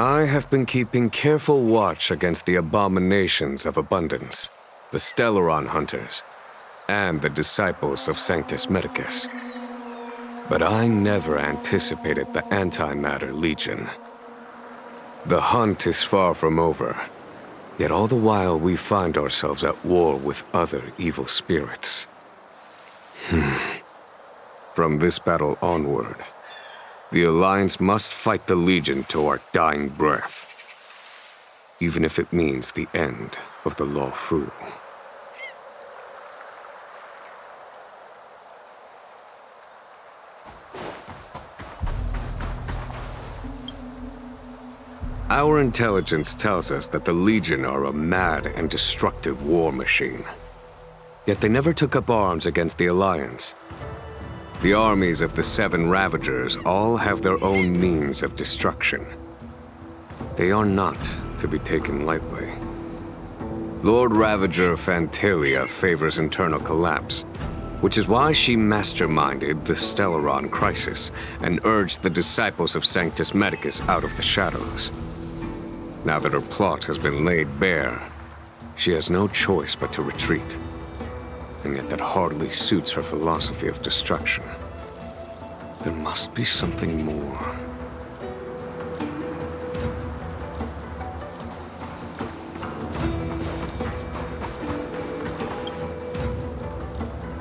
I have been keeping careful watch against the abominations of abundance, the Stellaron hunters, and the disciples of Sanctus Medicus. But I never anticipated the Antimatter Legion. The hunt is far from over, yet all the while we find ourselves at war with other evil spirits. From this battle onward, the Alliance must fight the Legion to our dying breath, even if it means the end of the Law Fu. Our intelligence tells us that the Legion are a mad and destructive war machine. Yet they never took up arms against the Alliance. The armies of the Seven Ravagers all have their own means of destruction. They are not to be taken lightly. Lord Ravager Fantalia favors internal collapse, which is why she masterminded the Stellaron crisis and urged the disciples of Sanctus Medicus out of the shadows. Now that her plot has been laid bare, she has no choice but to retreat. And yet that hardly suits her philosophy of destruction. There must be something more.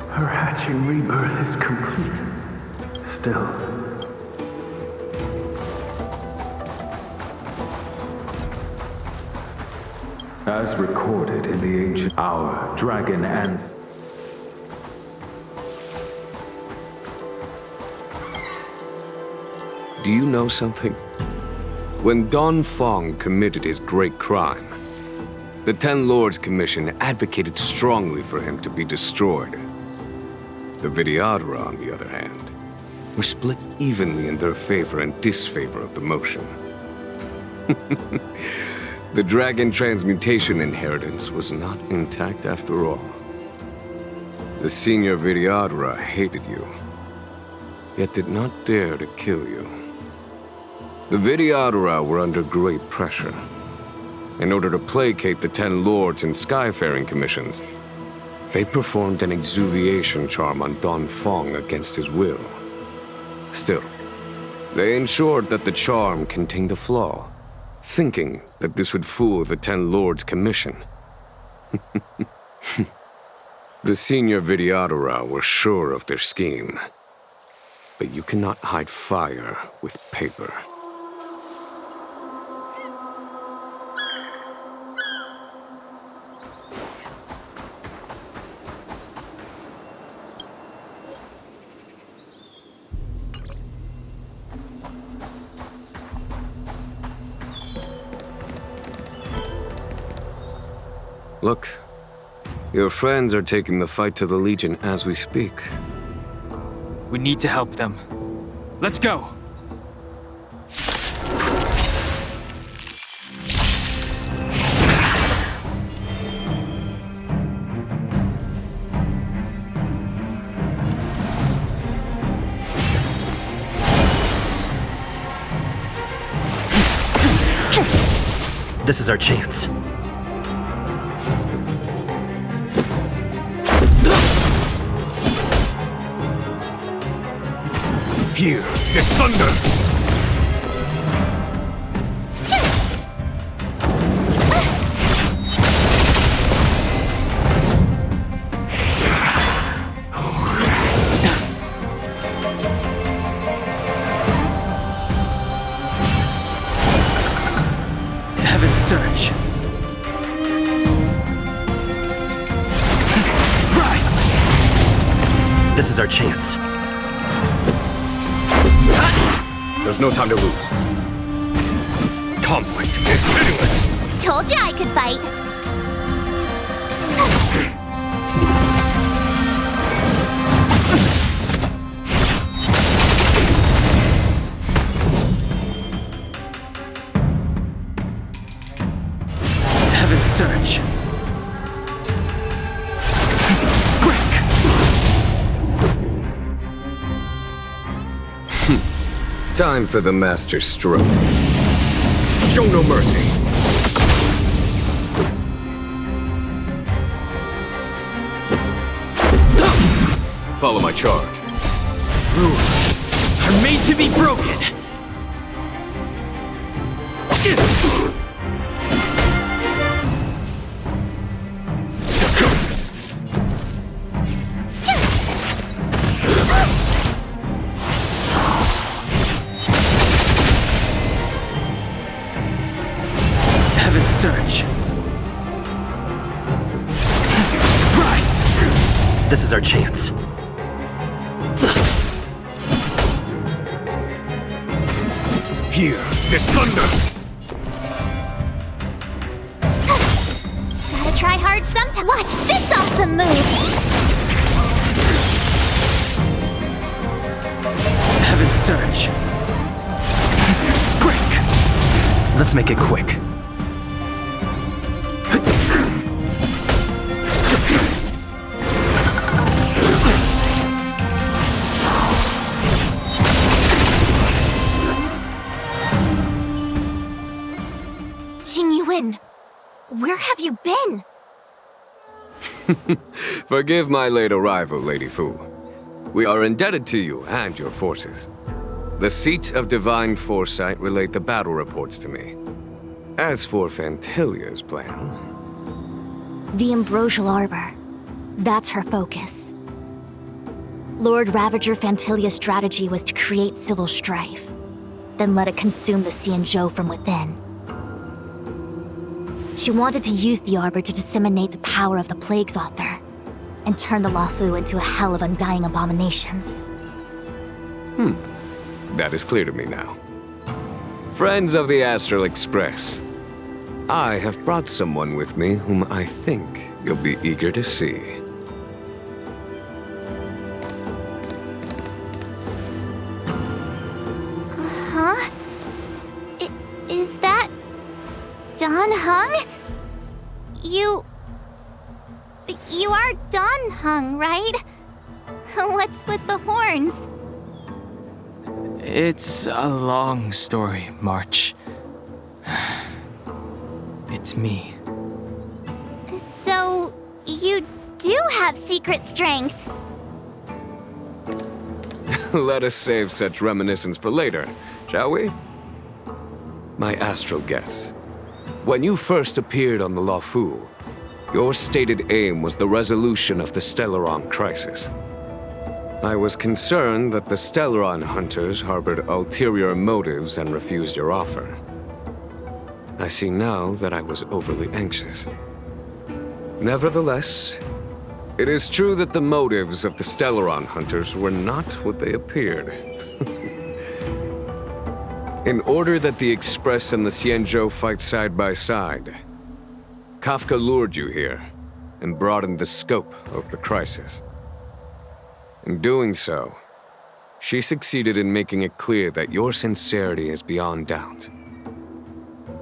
Her hatching rebirth is complete. Still. As recorded in the ancient our dragon and Do you know something? When Don Fong committed his great crime, the Ten Lords Commission advocated strongly for him to be destroyed. The Vidyadhara, on the other hand, were split evenly in their favor and disfavor of the motion. The dragon transmutation inheritance was not intact after all. The senior Vidyadhara hated you, yet did not dare to kill you. The Vidyadhara were under great pressure. In order to placate the Ten Lords and Skyfaring Commissions, they performed an exuviation charm on Don Fong against his will. Still, they ensured that the charm contained a flaw, thinking that this would fool the Ten Lords Commission. The senior Vidyadhara were sure of their scheme. But you cannot hide fire with paper. Look, your friends are taking the fight to the Legion as we speak. We need to help them. Let's go! This is our chance. Here, the thunder! Heaven's surge. Rise! This is our chance. There's no time to lose. Conflict is pitiless! Told you I could fight. Heaven's surge. Time for the master stroke. Show no mercy. Follow my charge. Rules are made to be broken. Heaven's Surge. Rise! This is our chance. Hear this thunder! Gotta try hard sometime. Watch this awesome move! Heaven's Surge. Quick! Let's make it quick. Where have you been? Forgive my late arrival, Lady Fu. We are indebted to you and your forces. The Seats of Divine Foresight relate the battle reports to me. As for Fantilia's plan... The Ambrosial Arbor. That's her focus. Lord Ravager Fantilia's strategy was to create civil strife, then let it consume the Xianzhou from within. She wanted to use the Arbor to disseminate the power of the Plague's author, and turn the Luofu into a hell of undying abominations. That is clear to me now. Friends of the Astral Express, I have brought someone with me whom I think you'll be eager to see. Huh? Is that... Don Hung? You are Don Hung, right? What's with the horns? It's a long story, March. It's me. So, you do have secret strength. Let us save such reminiscence for later, shall we? My astral guests, when you first appeared on the Luofu, your stated aim was the resolution of the Stellaron crisis. I was concerned that the Stellaron hunters harbored ulterior motives and refused your offer. I see now that I was overly anxious. Nevertheless, it is true that the motives of the Stellaron hunters were not what they appeared. In order that the Express and the Xianzhou fight side by side, Kafka lured you here and broadened the scope of the crisis. In doing so, she succeeded in making it clear that your sincerity is beyond doubt.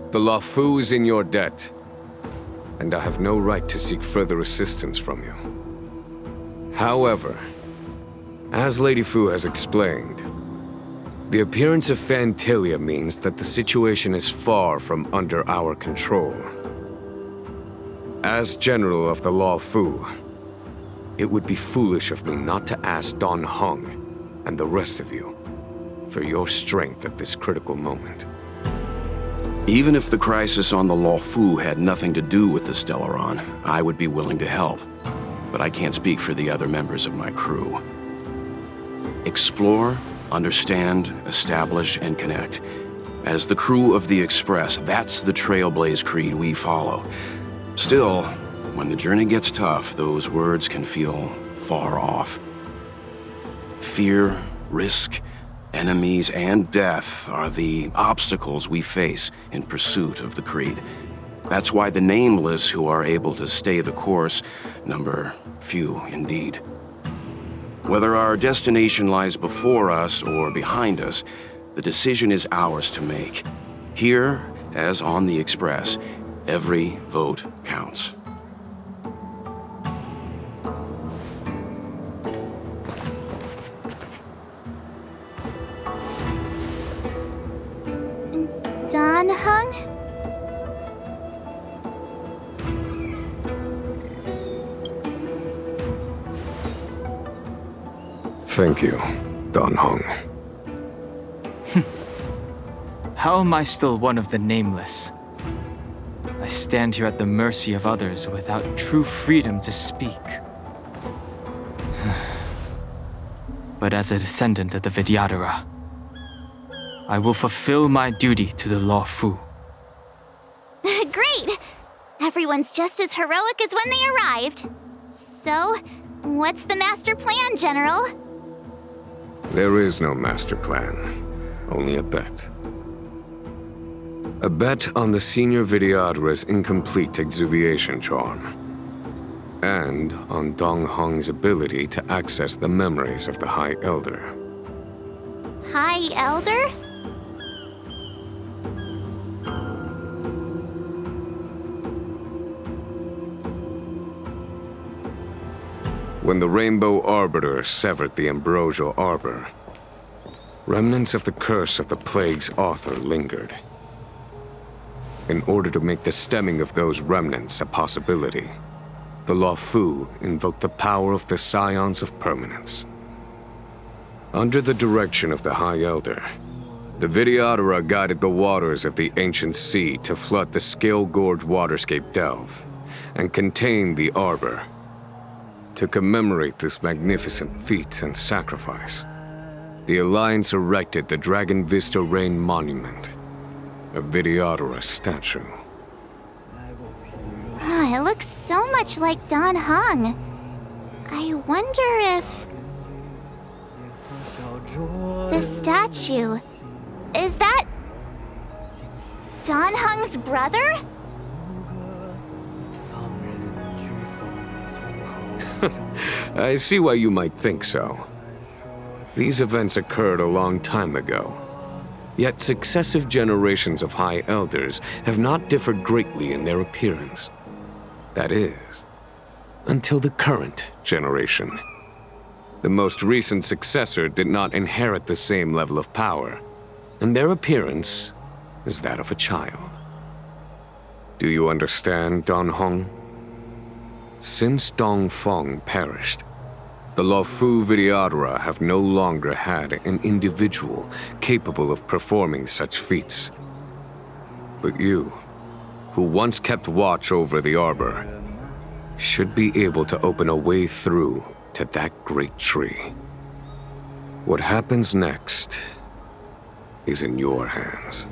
The Luofu is in your debt, and I have no right to seek further assistance from you. However, as Lady Fu has explained, the appearance of Fantilia means that the situation is far from under our control. As General of the Luofu, it would be foolish of me not to ask Don Hung and the rest of you for your strength at this critical moment. Even if the crisis on the Luofu had nothing to do with the Stellaron, I would be willing to help. But I can't speak for the other members of my crew. Explore, understand, establish, and connect. As the crew of the Express, that's the Trailblaze creed we follow. Still, when the journey gets tough, those words can feel far off. Fear, risk, enemies, and death are the obstacles we face in pursuit of the creed. That's why the nameless who are able to stay the course number few indeed. Whether our destination lies before us or behind us, the decision is ours to make. Here, as on the Express, every vote counts. Don Hung? Thank you, Don Hong. How am I still one of the nameless? I stand here at the mercy of others without true freedom to speak. But as a descendant of the Vidyadhara, I will fulfill my duty to the Law Fu. Great! Everyone's just as heroic as when they arrived. So, what's the master plan, General? There is no master plan, only a bet. A bet on the senior Vidyadhara's incomplete exuviation charm, and on Dong Hong's ability to access the memories of the High Elder. High Elder? When the Rainbow Arbiter severed the Ambrosial Arbor, remnants of the curse of the plague's author lingered. In order to make the stemming of those remnants a possibility, the Law Fu invoked the power of the Scions of Permanence. Under the direction of the High Elder, the Vidyadhara guided the waters of the ancient sea to flood the Scale Gorge waterscape delve and contain the Arbor. To commemorate this magnificent feat and sacrifice, the Alliance erected the Dragon Vista Rain Monument, a Vidyadhara statue. Ah, it looks so much like Don Hong. I wonder if... the statue... is that... Don Hong's brother? I see why you might think so. These events occurred a long time ago. Yet successive generations of High Elders have not differed greatly in their appearance. That is, until the current generation. The most recent successor did not inherit the same level of power, and their appearance is that of a child. Do you understand, Don Hong? Since Dong Feng perished, the Law Fu Vidyadhara have no longer had an individual capable of performing such feats. But you, who once kept watch over the Arbor, should be able to open a way through to that great tree. What happens next is in your hands.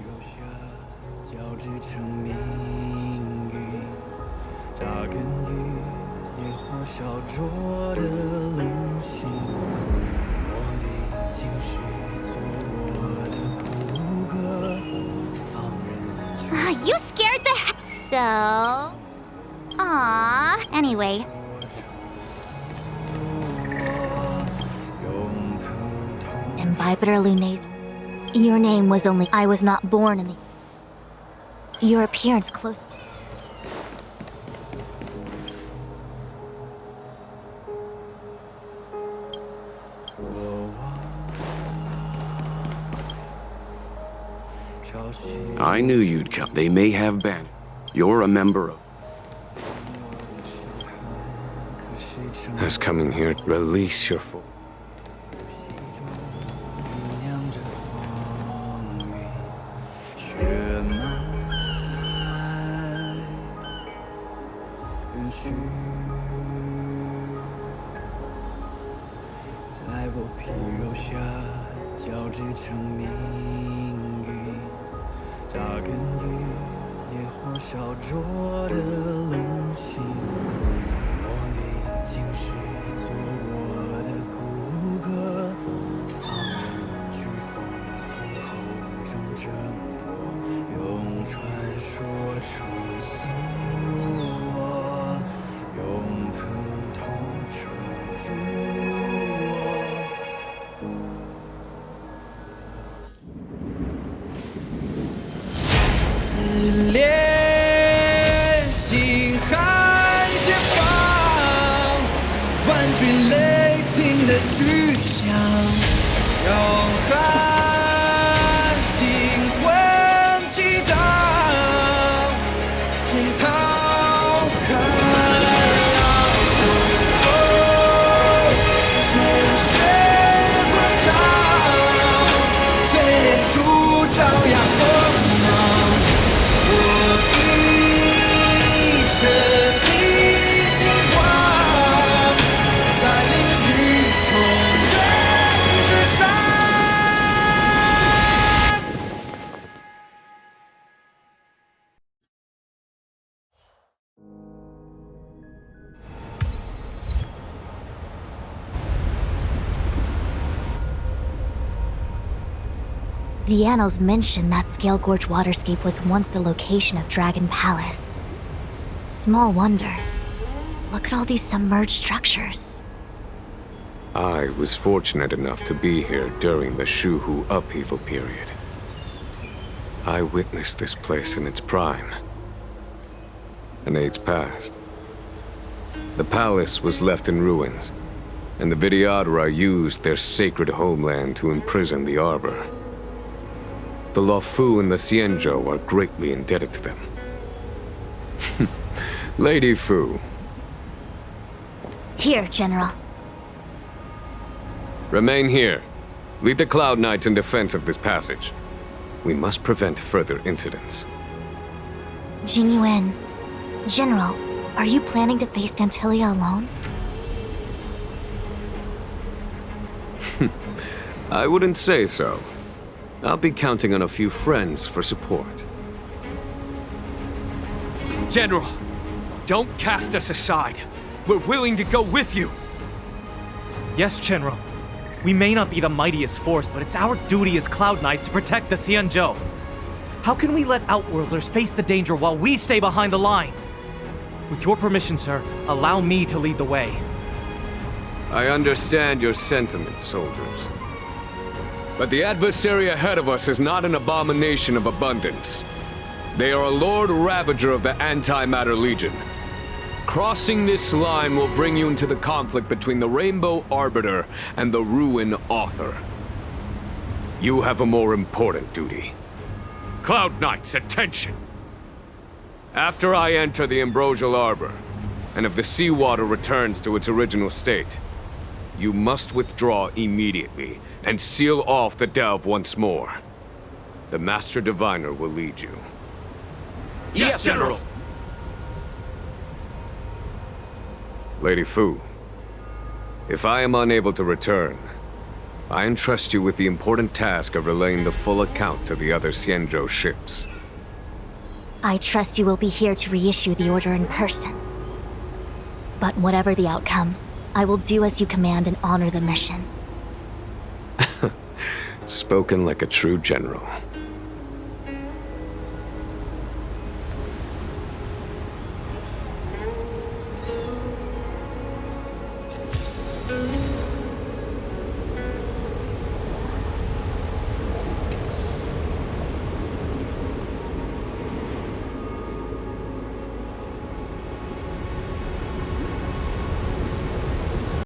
You scared the heck... So... Aww. Anyway. Imbibitor Luna's... Your name was only... I was not born in the... Your appearance close... I knew you'd come. They may have been. You're a member of... As coming here, release your foot. The annals mention that Scale Gorge waterscape was once the location of Dragon Palace. Small wonder. Look at all these submerged structures. I was fortunate enough to be here during the Shuhu upheaval period. I witnessed this place in its prime. An age passed. The palace was left in ruins, and the Vidyadhara used their sacred homeland to imprison the Arbor. The Luofu and the Xianzhou are greatly indebted to them. Lady Fu, Here, General. remain here. Lead the Cloud Knights in defense of this passage. We must prevent further incidents. Jingyuan. General, are you planning to face Phantilia alone? I wouldn't say so. I'll be counting on a few friends for support. General, don't cast us aside. We're willing to go with you. Yes, General. We may not be the mightiest force, but it's our duty as Cloud Knights to protect the Xianzhou. How can we let Outworlders face the danger while we stay behind the lines? With your permission, sir, allow me to lead the way. I understand your sentiments, soldiers. But the adversary ahead of us is not an abomination of abundance. They are a Lord Ravager of the Antimatter Legion. Crossing this line will bring you into the conflict between the Rainbow Arbiter and the Ruin Author. You have a more important duty. Cloud Knights, attention! After I enter the Ambrosial Arbor, and if the seawater returns to its original state, you must withdraw immediately and seal off the delve once more. The Master Diviner will lead you. Yes, General! Lady Fu, if I am unable to return, I entrust you with the important task of relaying the full account to the other Xianzhou ships. I trust you will be here to reissue the order in person. But whatever the outcome, I will do as you command and honor the mission. Spoken like a true general.